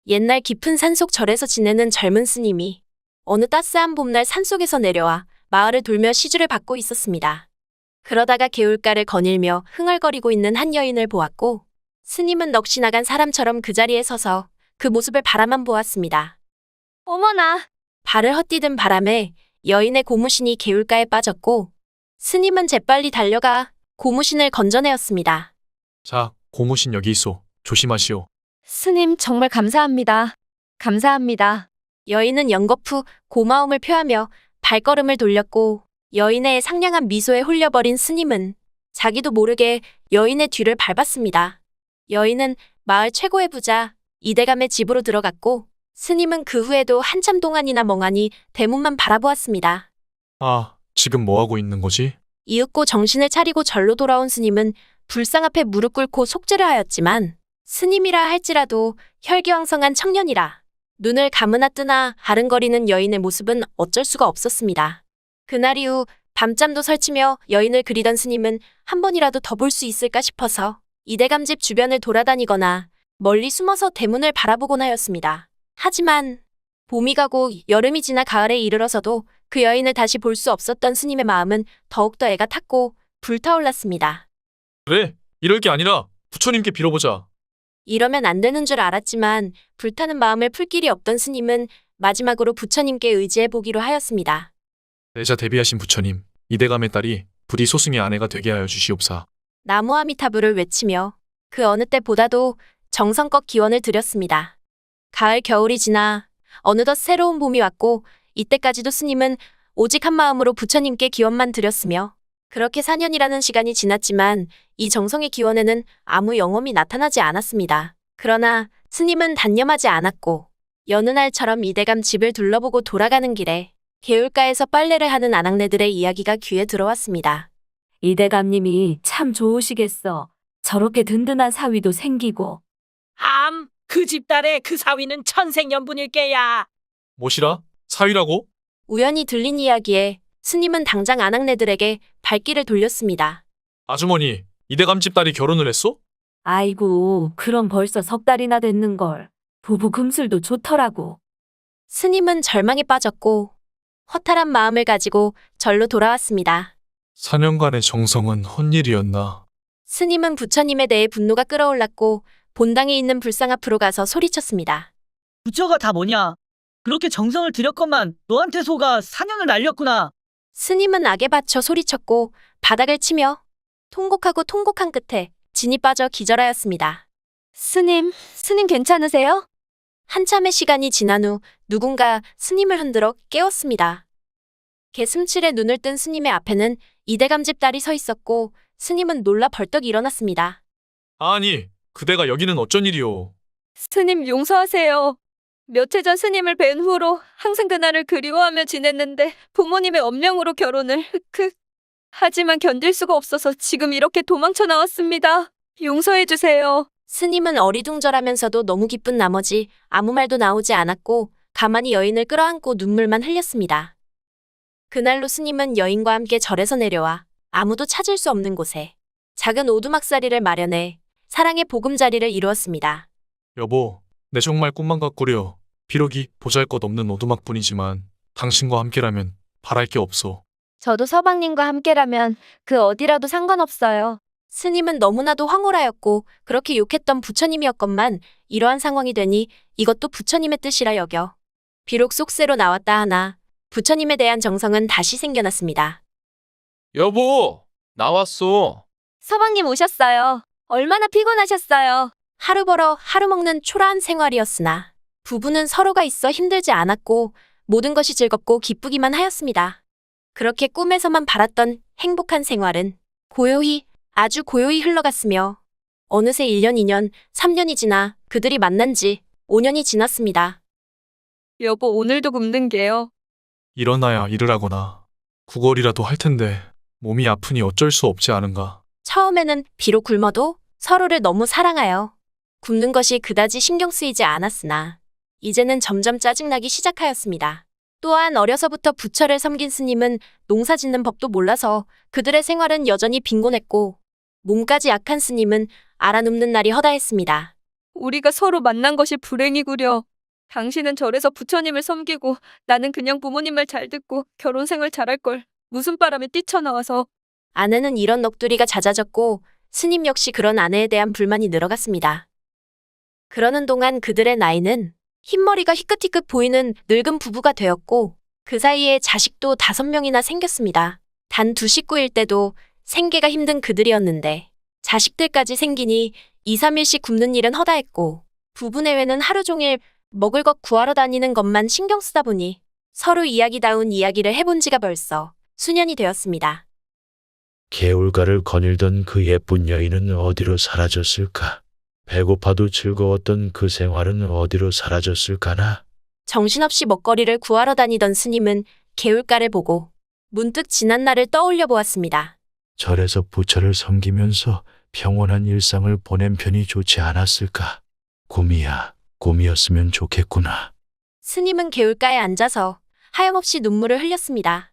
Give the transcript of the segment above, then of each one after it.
옛날 깊은 산속 절에서 지내는 젊은 스님이 어느 따스한 봄날 산속에서 내려와 마을을 돌며 시주를 받고 있었습니다. 그러다가 개울가를 거닐며 흥얼거리고 있는 한 여인을 보았고 스님은 넋이 나간 사람처럼 그 자리에 서서 그 모습을 바라만 보았습니다. 어머나, 발을 헛디딘 바람에 여인의 고무신이 개울가에 빠졌고 스님은 재빨리 달려가 고무신을 건져내었습니다. 자, 고무신 여기 있소. 조심하시오. 스님 정말 감사합니다. 감사합니다. 여인은 연거푸 고마움을 표하며 발걸음을 돌렸고 여인의 상냥한 미소에 홀려버린 스님은 자기도 모르게 여인의 뒤를 밟았습니다. 여인은 마을 최고의 부자 이대감의 집으로 들어갔고 스님은 그 후에도 한참 동안이나 멍하니 대문만 바라보았습니다. 아, 지금 뭐 하고 있는 거지? 이윽고 정신을 차리고 절로 돌아온 스님은 불상 앞에 무릎 꿇고 속죄를 하였지만 스님이라 할지라도 혈기왕성한 청년이라 눈을 감으나 뜨나 아른거리는 여인의 모습은 어쩔 수가 없었습니다. 그날 이후 밤잠도 설치며 여인을 그리던 스님은 한 번이라도 더 볼 수 있을까 싶어서 이대감 집 주변을 돌아다니거나 멀리 숨어서 대문을 바라보곤 하였습니다. 하지만 봄이 가고 여름이 지나 가을에 이르러서도 그 여인을 다시 볼 수 없었던 스님의 마음은 더욱더 애가 탔고 불타올랐습니다. 그래, 이럴 게 아니라 부처님께 빌어보자. 이러면 안 되는 줄 알았지만 불타는 마음을 풀 길이 없던 스님은 마지막으로 부처님께 의지해 보기로 하였습니다. 내자 대비하신 부처님, 이대감의 딸이 부디 소승의 아내가 되게 하여 주시옵사. 나무아미타불을 외치며 그 어느 때보다도 정성껏 기원을 드렸습니다. 가을 겨울이 지나 어느덧 새로운 봄이 왔고 이때까지도 스님은 오직 한 마음으로 부처님께 기원만 드렸으며 그렇게 4년이라는 시간이 지났지만 이 정성의 기원에는 아무 영험이 나타나지 않았습니다. 그러나 스님은 단념하지 않았고 여느 날처럼 이대감 집을 둘러보고 돌아가는 길에 개울가에서 빨래를 하는 아낙네들의 이야기가 귀에 들어왔습니다. 이대감님이 참 좋으시겠어. 저렇게 든든한 사위도 생기고. 그 집딸의 그 사위는 천생연분일게야. 뭐시라? 사위라고? 우연히 들린 이야기에 스님은 당장 아낙네들에게 발길을 돌렸습니다. 아주머니, 이대감 집 딸이 결혼을 했소? 아이고, 그럼 벌써 석 달이나 됐는걸. 부부 금슬도 좋더라고. 스님은 절망에 빠졌고 허탈한 마음을 가지고 절로 돌아왔습니다. 4년간의 정성은 헛일이었나? 스님은 부처님에 대해 분노가 끓어올랐고 본당에 있는 불상 앞으로 가서 소리쳤습니다. 부처가 다 뭐냐? 그렇게 정성을 들였건만 너한테 소가 사냥을 날렸구나. 스님은 악에 받쳐 소리쳤고 바닥을 치며 통곡한 끝에 진이 빠져 기절하였습니다. 스님 괜찮으세요? 한참의 시간이 지난 후 누군가 스님을 흔들어 깨웠습니다. 개슴칠에 눈을 뜬 스님의 앞에는 이대감 집 딸이 서 있었고 스님은 놀라 벌떡 일어났습니다. 아니, 그대가 여기는 어쩐 일이오? 스님 용서하세요. 며칠 전 스님을 뵌 후로 항상 그날을 그리워하며 지냈는데 부모님의 엄명으로 결혼을 하지만 견딜 수가 없어서 지금 이렇게 도망쳐 나왔습니다. 용서해 주세요. 스님은 어리둥절하면서도 너무 기쁜 나머지 아무 말도 나오지 않았고 가만히 여인을 끌어안고 눈물만 흘렸습니다. 그날로 스님은 여인과 함께 절에서 내려와 아무도 찾을 수 없는 곳에 작은 오두막살이를 마련해 사랑의 보금자리를 이루었습니다. 여보, 내 정말 꿈만 같구려. 비록이 보잘것없는 오두막뿐이지만 당신과 함께라면 바랄 게 없소. 저도 서방님과 함께라면 그 어디라도 상관없어요. 스님은 너무나도 황홀하였고 그렇게 욕했던 부처님이었건만 이러한 상황이 되니 이것도 부처님의 뜻이라 여겨 비록 속세로 나왔다 하나 부처님에 대한 정성은 다시 생겨났습니다. 여보, 나왔어. 서방님 오셨어요. 얼마나 피곤하셨어요. 하루 벌어 하루 먹는 초라한 생활이었으나 부부는 서로가 있어 힘들지 않았고 모든 것이 즐겁고 기쁘기만 하였습니다. 그렇게 꿈에서만 바랐던 행복한 생활은 아주 고요히 흘러갔으며 어느새 1년, 2년, 3년이 지나 그들이 만난 지 5년이 지났습니다. 여보 오늘도 굶는 게요. 일어나야 일을 하거나 구걸이라도 할 텐데 몸이 아프니 어쩔 수 없지 않은가. 처음에는 비록 굶어도 서로를 너무 사랑하여 굶는 것이 그다지 신경 쓰이지 않았으나 이제는 점점 짜증나기 시작하였습니다. 또한 어려서부터 부처를 섬긴 스님은 농사 짓는 법도 몰라서 그들의 생활은 여전히 빈곤했고 몸까지 약한 스님은 알아눕는 날이 허다했습니다. 우리가 서로 만난 것이 불행이구려. 당신은 절에서 부처님을 섬기고 나는 그냥 부모님 말 잘 듣고 결혼 생활 잘할 걸. 무슨 바람에 뛰쳐나와서. 아내는 이런 넋두리가 잦아졌고 스님 역시 그런 아내에 대한 불만이 늘어갔습니다. 그러는 동안 그들의 나이는 흰머리가 희끗희끗 보이는 늙은 부부가 되었고 그 사이에 자식도 5명이나 생겼습니다. 단 2 식구일 때도 생계가 힘든 그들이었는데 자식들까지 생기니 2, 3일씩 굶는 일은 허다했고 부부 내외는 하루 종일 먹을 것 구하러 다니는 것만 신경 쓰다 보니 서로 이야기다운 이야기를 해본 지가 벌써 수년이 되었습니다. 개울가를 거닐던 그 예쁜 여인은 어디로 사라졌을까? 배고파도 즐거웠던 그 생활은 어디로 사라졌을까나? 정신없이 먹거리를 구하러 다니던 스님은 개울가를 보고 문득 지난 날을 떠올려 보았습니다. 절에서 부처를 섬기면서 평온한 일상을 보낸 편이 좋지 않았을까? 꿈이야, 꿈이었으면 좋겠구나. 스님은 개울가에 앉아서 하염없이 눈물을 흘렸습니다.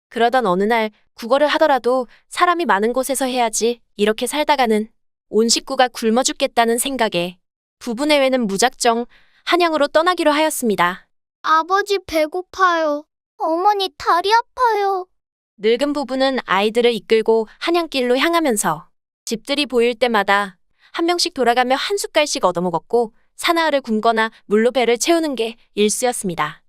그러던 어느 날 국어를 하더라도 사람이 많은 곳에서 해야지 이렇게 살다가는 온 식구가 굶어 죽겠다는 생각에 부부 내외는 무작정 한양으로 떠나기로 하였습니다. 아버지 배고파요. 어머니 다리 아파요. 늙은 부부는 아이들을 이끌고 한양길로 향하면서 집들이 보일 때마다 한 명씩 돌아가며 한 숟갈씩 얻어먹었고 사나이를 굶거나 물로 배를 채우는 게 일쑤였습니다.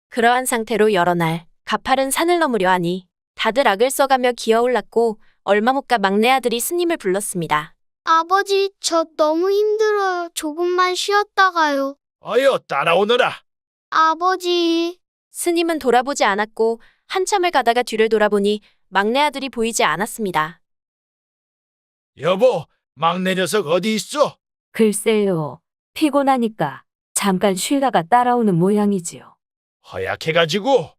그러한 상태로 여러 날 가파른 산을 넘으려 하니 다들 악을 써가며 기어올랐고 얼마 못 가 막내 아들이 스님을 불렀습니다. 아버지 저 너무 힘들어요. 조금만 쉬었다가요. 어여 따라오너라. 아버지. 스님은 돌아보지 않았고 한참을 가다가 뒤를 돌아보니 막내 아들이 보이지 않았습니다. 여보, 막내 녀석 어디 있어? 글쎄요. 피곤하니까 잠깐 쉬다가 따라오는 모양이지요. 허약해가지고.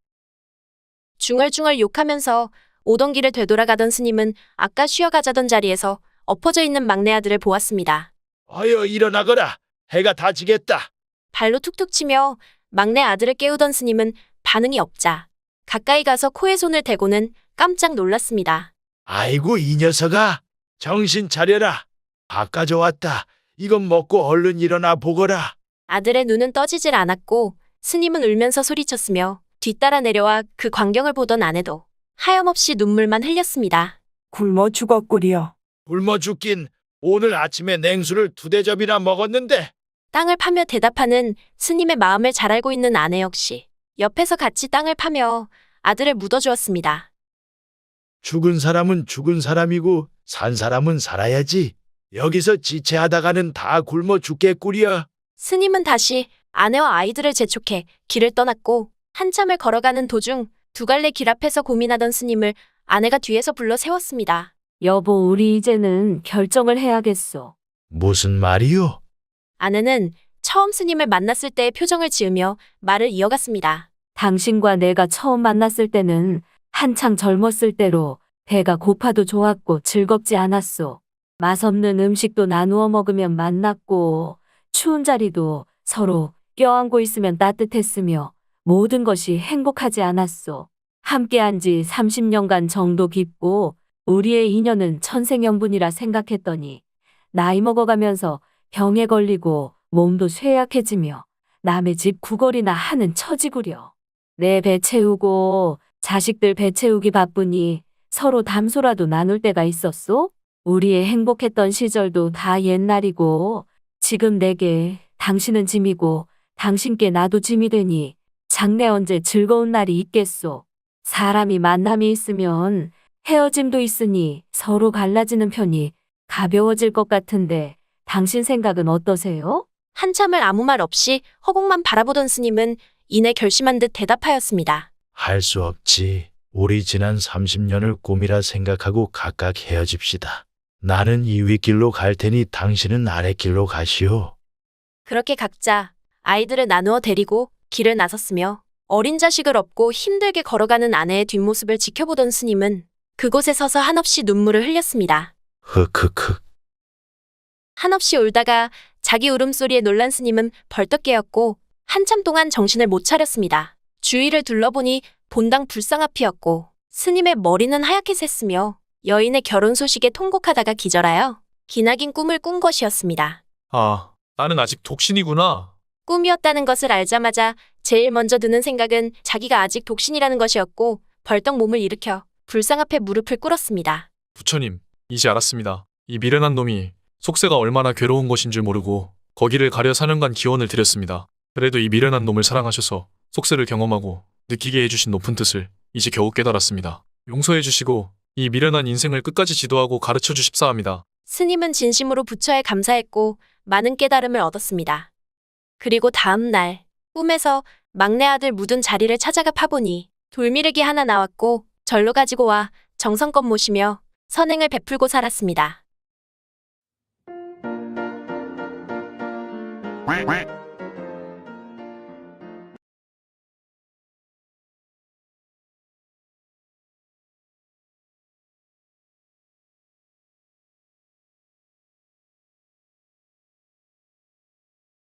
중얼중얼 욕하면서 오던 길을 되돌아가던 스님은 아까 쉬어가자던 자리에서 엎어져 있는 막내 아들을 보았습니다. 어여 일어나거라. 해가 다 지겠다. 발로 툭툭 치며 막내 아들을 깨우던 스님은 반응이 없자 가까이 가서 코에 손을 대고는 깜짝 놀랐습니다. 아이고 이 녀석아. 정신 차려라. 밥 가져왔다. 이건 먹고 얼른 일어나 보거라. 아들의 눈은 떠지질 않았고 스님은 울면서 소리쳤으며 뒤따라 내려와 그 광경을 보던 아내도 하염없이 눈물만 흘렸습니다. 굶어 죽었구려. 굶어 죽긴 오늘 아침에 냉수를 2대접이나 먹었는데. 땅을 파며 대답하는 스님의 마음을 잘 알고 있는 아내 역시 옆에서 같이 땅을 파며 아들을 묻어주었습니다. 죽은 사람은 죽은 사람이고 산 사람은 살아야지. 여기서 지체하다가는 다 굶어 죽겠구려. 스님은 다시 아내와 아이들을 재촉해 길을 떠났고 한참을 걸어가는 도중 두 갈래 길 앞에서 고민하던 스님을 아내가 뒤에서 불러 세웠습니다. 여보, 우리 이제는 결정을 해야겠소. 무슨 말이요? 아내는 처음 스님을 만났을 때의 표정을 지으며 말을 이어갔습니다. 당신과 내가 처음 만났을 때는 한창 젊었을 때로 배가 고파도 좋았고 즐겁지 않았소. 맛없는 음식도 나누어 먹으면 만났고 추운 자리도 서로 껴안고 있으면 따뜻했으며 모든 것이 행복하지 않았소. 함께한 지 30년간 정도 깊고 우리의 인연은 천생연분이라 생각했더니 나이 먹어가면서 병에 걸리고 몸도 쇠약해지며 남의 집 구걸이나 하는 처지구려. 내 배 채우고 자식들 배 채우기 바쁘니 서로 담소라도 나눌 때가 있었소? 우리의 행복했던 시절도 다 옛날이고 지금 내게 당신은 짐이고 당신께 나도 짐이 되니 장래 언제 즐거운 날이 있겠소? 사람이 만남이 있으면 헤어짐도 있으니 서로 갈라지는 편이 가벼워질 것 같은데 당신 생각은 어떠세요? 한참을 아무 말 없이 허공만 바라보던 스님은 이내 결심한 듯 대답하였습니다. 할 수 없지. 우리 지난 30년을 꿈이라 생각하고 각각 헤어집시다. 나는 이 윗길로 갈 테니 당신은 아랫길로 가시오. 그렇게 각자 아이들을 나누어 데리고 길을 나섰으며 어린 자식을 업고 힘들게 걸어가는 아내의 뒷모습을 지켜보던 스님은 그곳에 서서 한없이 눈물을 흘렸습니다. 흑흑흑. 한없이 울다가 자기 울음소리에 놀란 스님은 벌떡 깨었고 한참 동안 정신을 못 차렸습니다. 주위를 둘러보니 본당 불상 앞이었고 스님의 머리는 하얗게 샜으며 여인의 결혼 소식에 통곡하다가 기절하여 기나긴 꿈을 꾼 것이었습니다. 아, 나는 아직 독신이구나. 꿈이었다는 것을 알자마자 제일 먼저 드는 생각은 자기가 아직 독신이라는 것이었고 벌떡 몸을 일으켜 불상 앞에 무릎을 꿇었습니다. 부처님, 이제 알았습니다. 이 미련한 놈이 속세가 얼마나 괴로운 것인 줄 모르고 거기를 가려 4년간 기원을 드렸습니다. 그래도 이 미련한 놈을 사랑하셔서 속세를 경험하고 느끼게 해주신 높은 뜻을 이제 겨우 깨달았습니다. 용서해 주시고 이 미련한 인생을 끝까지 지도하고 가르쳐 주십사합니다. 스님은 진심으로 부처에 감사했고 많은 깨달음을 얻었습니다. 그리고 다음 날 꿈에서 막내 아들 묻은 자리를 찾아가 파보니 돌미르기 하나 나왔고 절로 가지고 와 정성껏 모시며 선행을 베풀고 살았습니다.